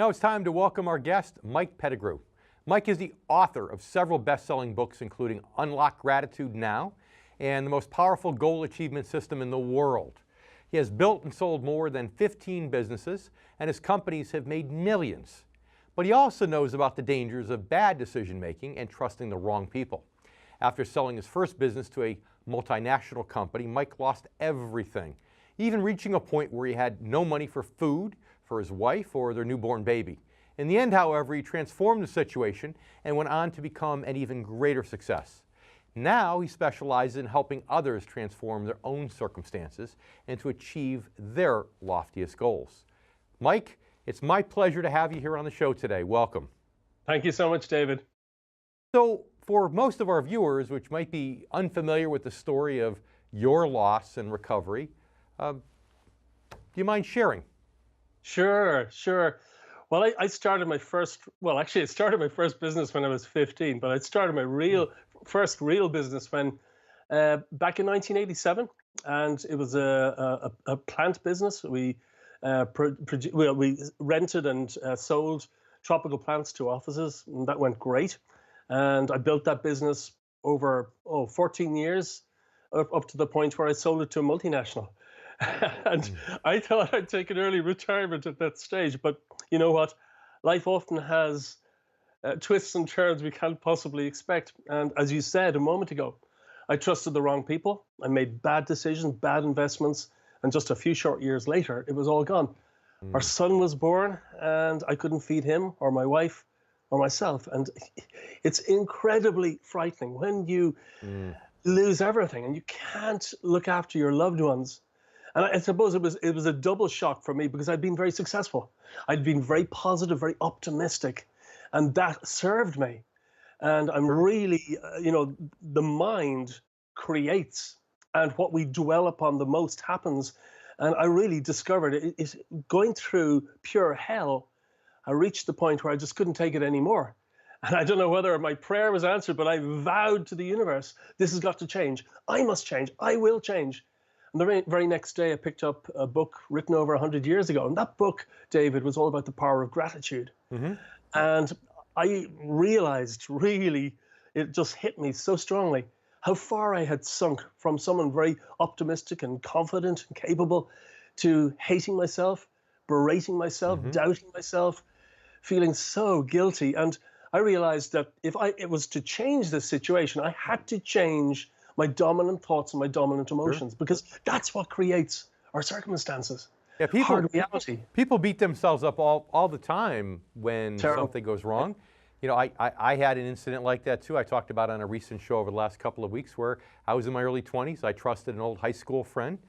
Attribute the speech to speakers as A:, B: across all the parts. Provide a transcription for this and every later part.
A: Now it's time to welcome our guest, Mike Pettigrew. Mike is the author of several best-selling books, including Unlock Gratitude Now and The Most Powerful Goal Achievement System in the World. He has built and sold more than 15 businesses, and his companies have made millions. But he also knows about the dangers of bad decision-making and trusting the wrong people. After selling his first business to a multinational company, Mike lost everything, even reaching a point where he had no money for food for his wife or their newborn baby. In the end, however, he transformed the situation and went on to become an even greater success. Now he specializes in helping others transform their own circumstances and to achieve their loftiest goals. Mike, it's my pleasure to have you here on the show today. Welcome.
B: Thank you so much, David.
A: So, for most of our viewers, which might be unfamiliar with the story of your loss and recovery, do you mind sharing?
B: Sure. Well, I started my first, I started my first business when I was 15, but I started my first real business when, back in 1987, and it was a plant business. We rented and sold tropical plants to offices, and that went great. And I built that business over 14 years, up to the point where I sold it to a multinational. And I thought I'd take an early retirement at that stage, but you know what? Life often has twists and turns we can't possibly expect. And as you said a moment ago, I trusted the wrong people. I made bad decisions, bad investments, and just a few short years later, it was all gone. Our son was born, and I couldn't feed him or my wife or myself. And it's incredibly frightening when you lose everything and you can't look after your loved ones. And I suppose it was a double shock for me because I'd been very successful. I'd been very positive, very optimistic, and that served me. And I'm really, the mind creates, and what we dwell upon the most happens. And I really discovered it going through pure hell. I reached the point where I just couldn't take it anymore. And I don't know whether my prayer was answered, but I vowed to the universe, this has got to change. I must change. I will change. And the very next day, I picked up a book written over 100 years ago. And that book, David, was all about the power of gratitude. And I realized, really, it just hit me so strongly, how far I had sunk from someone very optimistic and confident and capable to hating myself, berating myself, doubting myself, feeling so guilty. And I realized that if it was to change this situation, I had to change my dominant thoughts and my dominant emotions, because that's what creates our circumstances.
A: Yeah,
B: hard reality.
A: People beat themselves up all the time when something goes wrong. You know, I had an incident like that too. I talked about on a recent show over the last couple of weeks where I was in my early 20s. I trusted an old high school friend,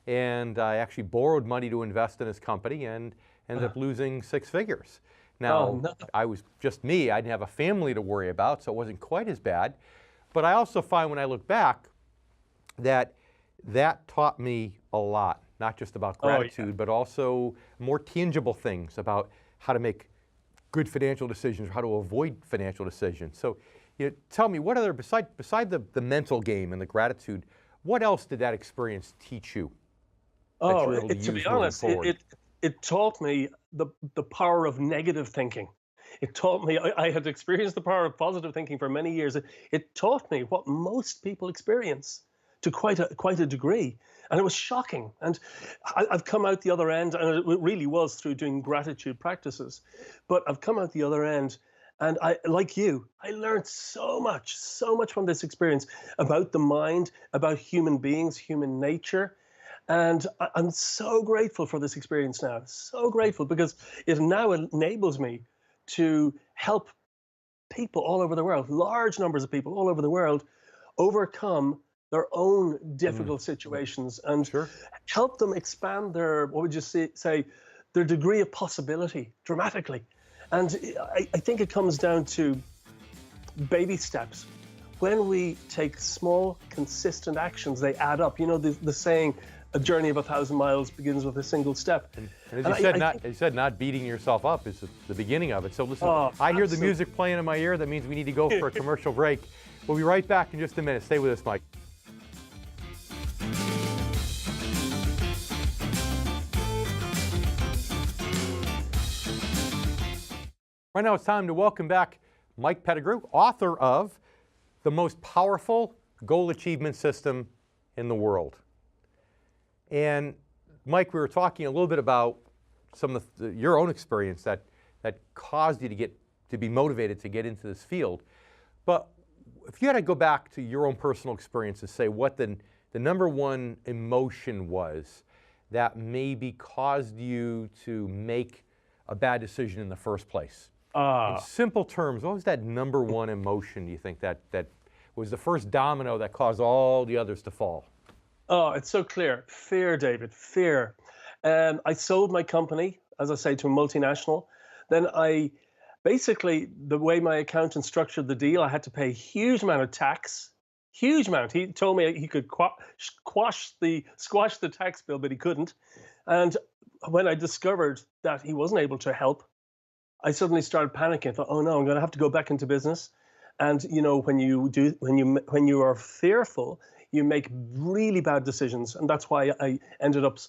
A: and I actually borrowed money to invest in his company and ended up losing 6 figures. Now, I was just me. I didn't have a family to worry about, so it wasn't quite as bad. But I also find when I look back that taught me a lot, not just about gratitude, but also more tangible things about how to make good financial decisions, or how to avoid financial decisions. So tell me, what other, beside the mental game and the gratitude, what else did that experience teach you?
B: To be honest, it taught me the power of negative thinking. It taught me, I had experienced the power of positive thinking for many years. It taught me what most people experience to quite a degree. And it was shocking. And I've come out the other end, and it really was through doing gratitude practices. But I've come out the other end, and like you, I learned so much from this experience about the mind, about human beings, human nature. And I'm so grateful for this experience now, so grateful, because it now enables me to help people all over the world, large numbers of people all over the world, overcome their own difficult situations and help them expand their, what would you say, their degree of possibility dramatically. And I think it comes down to baby steps. When we take small, consistent actions, they add up. You know, the saying, a journey of 1,000 miles begins with a single step.
A: And as you said, not beating yourself up is the beginning of it. So listen, I hear the music playing in my ear. That means we need to go for a commercial break. We'll be right back in just a minute. Stay with us, Mike. Right now it's time to welcome back Mike Pettigrew, author of The Most Powerful Goal Achievement System in the World. And Mike, we were talking a little bit about some of your own experience that caused you to be motivated to get into this field. But if you had to go back to your own personal experience and say what the number one emotion was that maybe caused you to make a bad decision in the first place. In simple terms, what was that number one emotion, do you think, that was the first domino that caused all the others to fall?
B: Oh, it's so clear. Fear, David, fear. I sold my company, as I say, to a multinational. Then basically, the way my accountant structured the deal, I had to pay a huge amount of tax. Huge amount. He told me he could squash the tax bill, but he couldn't. And when I discovered that he wasn't able to help, I suddenly started panicking. I thought, oh no, I'm going to have to go back into business. And you know, when you are fearful, you make really bad decisions, and that's why I ended up,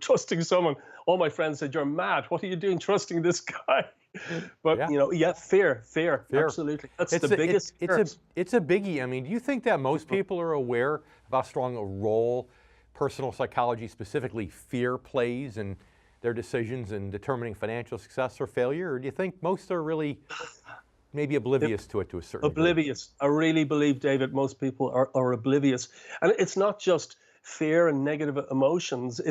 B: trusting someone. All my friends said, "You're mad. What are you doing trusting this guy?" But yeah. Fear, absolutely. That's the biggest.
A: It's a biggie. I mean, do you think that most people are aware of how strong a role personal psychology, specifically fear, plays in their decisions in determining financial success or failure? Or do you think most are really maybe oblivious to it to a certain degree?
B: I really believe, David, most people are oblivious. And it's not just fear and negative emotions.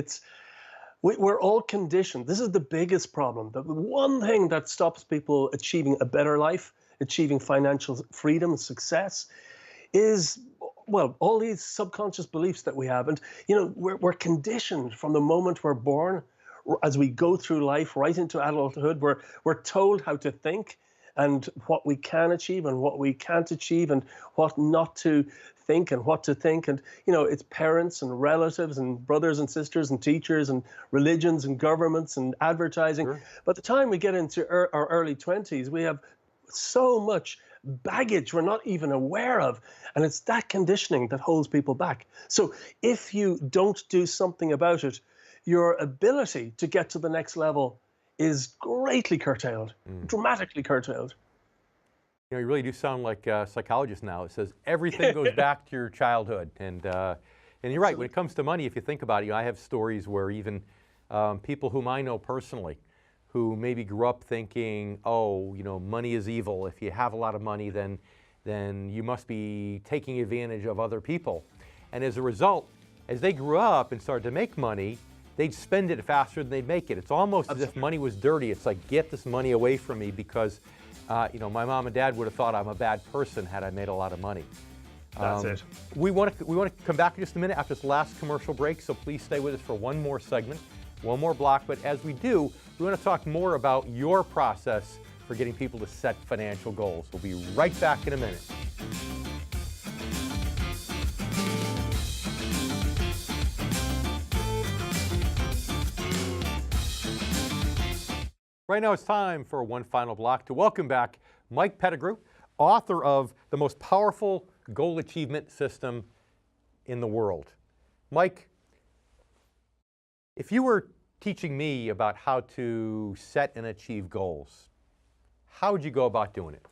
B: We're all conditioned. This is the biggest problem. The one thing that stops people achieving a better life, achieving financial freedom and success is, well, all these subconscious beliefs that we have. And, we're conditioned from the moment we're born. As we go through life right into adulthood, we're told how to think and what we can achieve and what we can't achieve and what not to think and what to think. And, it's parents and relatives and brothers and sisters and teachers and religions and governments and advertising.
A: Sure.
B: By the time we get into our early 20s, we have so much baggage we're not even aware of. And it's that conditioning that holds people back. So if you don't do something about it, your ability to get to the next level is greatly curtailed, dramatically curtailed.
A: You really do sound like a psychologist now. It says everything goes back to your childhood. And you're right, when it comes to money, if you think about it, I have stories where even people whom I know personally, who maybe grew up thinking, oh, money is evil. If you have a lot of money, then you must be taking advantage of other people. And as a result, as they grew up and started to make money, they'd spend it faster than they'd make it. It's almost as if money was dirty. It's like, get this money away from me because, my mom and dad would have thought I'm a bad person had I made a lot of money.
B: That's it.
A: We want to come back in just a minute after this last commercial break, so please stay with us for one more segment, one more block. But as we do, we want to talk more about your process for getting people to set financial goals. We'll be right back in a minute. Right now it's time for one final block to welcome back Mike Pettigrew, author of The Most Powerful Goal Achievement System in the World. Mike, if you were teaching me about how to set and achieve goals, how would you go about doing it?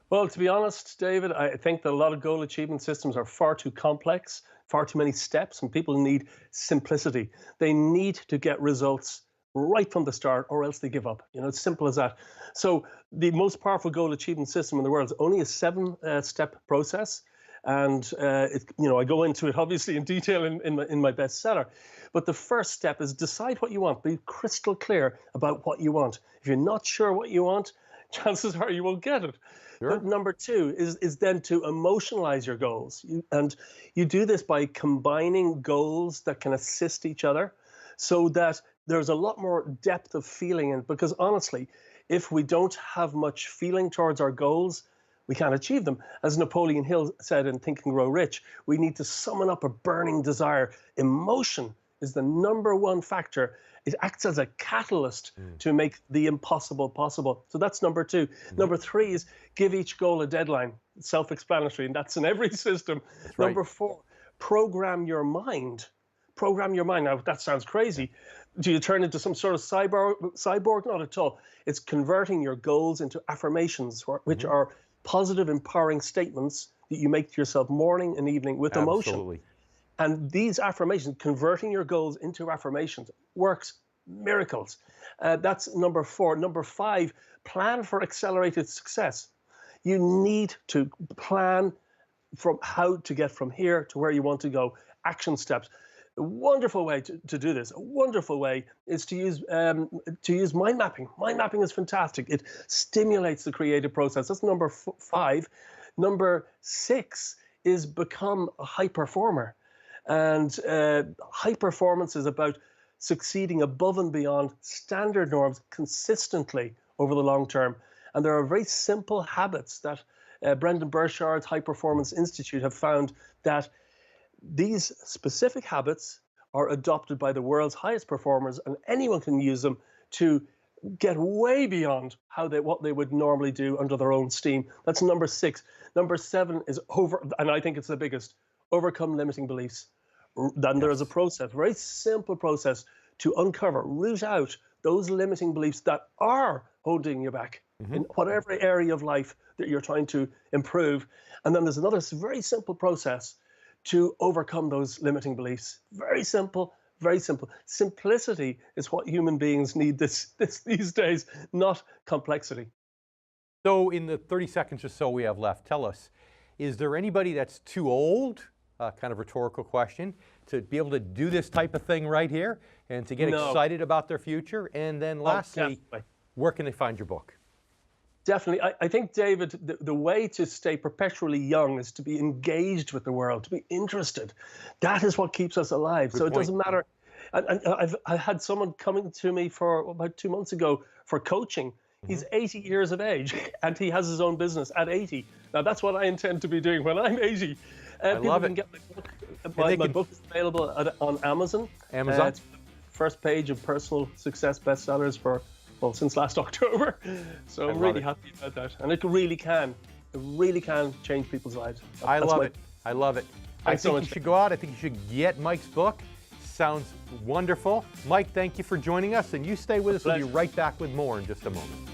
B: Well, to be honest, David, I think that a lot of goal achievement systems are far too complex, far too many steps, and people need simplicity. They need to get results right from the start, or else they give up. It's simple as that. So the most powerful goal achievement system in the world is only a 7-step process. And, I go into it obviously in detail in my bestseller. But the first step is decide what you want. Be crystal clear about what you want. If you're not sure what you want, chances are you won't get it. Sure. But number 2 is then to emotionalize your goals. You do this by combining goals that can assist each other so that there's a lot more depth of feeling in, because honestly, if we don't have much feeling towards our goals, we can't achieve them. As Napoleon Hill said in Think and Grow Rich, we need to summon up a burning desire. Emotion is the number one factor. It acts as a catalyst to make the impossible possible. So that's number 2. Number 3 is give each goal a deadline. It's self-explanatory, and that's in every system. That's right. Number 4, program your mind. program your mind. Now, that sounds crazy. Do you turn into some sort of cyborg? Not at all. It's converting your goals into affirmations, which are positive, empowering statements that you make to yourself morning and evening with emotion.
A: Absolutely.
B: And these affirmations, converting your goals into affirmations, works miracles. That's number 4. Number 5, plan for accelerated success. You need to plan from how to get from here to where you want to go. Action steps. A wonderful way to do this, a wonderful way, is to use mind mapping. Mind mapping is fantastic. It stimulates the creative process. That's number 5. Number 6 is become a high performer. And high performance is about succeeding above and beyond standard norms consistently over the long term. And there are very simple habits that Brendan Burchard's High Performance Institute have found that these specific habits are adopted by the world's highest performers, and anyone can use them to get way beyond what they would normally do under their own steam. That's number 6. Number 7 is and I think it's the biggest, overcome limiting beliefs. Then there is a process, very simple process to uncover, root out those limiting beliefs that are holding you back in whatever area of life that you're trying to improve. And then there's another very simple process to overcome those limiting beliefs. Very simple, very simple. Simplicity is what human beings need these days, not complexity.
A: So in the 30 seconds or so we have left, tell us, is there anybody that's too old, kind of rhetorical question, to be able to do this type of thing right here and to get excited about their future? And then lastly, where can they find your book?
B: Definitely. I think, David, the way to stay perpetually young is to be engaged with the world, to be interested. That is what keeps us alive. Good point. It doesn't matter. I had someone coming to me for about 2 months ago for coaching. He's 80 years of age, and he has his own business at 80. Now, that's what I intend to be doing when I'm 80.
A: I love it.
B: Get my book. My book is available on Amazon.
A: Amazon?
B: It's first page of personal success bestsellers since last October. So I'm really happy about that. And it really can change people's lives.
A: I love it. I love it. I think you should go out. I think you should get Mike's book. Sounds wonderful. Mike, thank you for joining us. And you stay with us. We'll be right back with more in just a moment.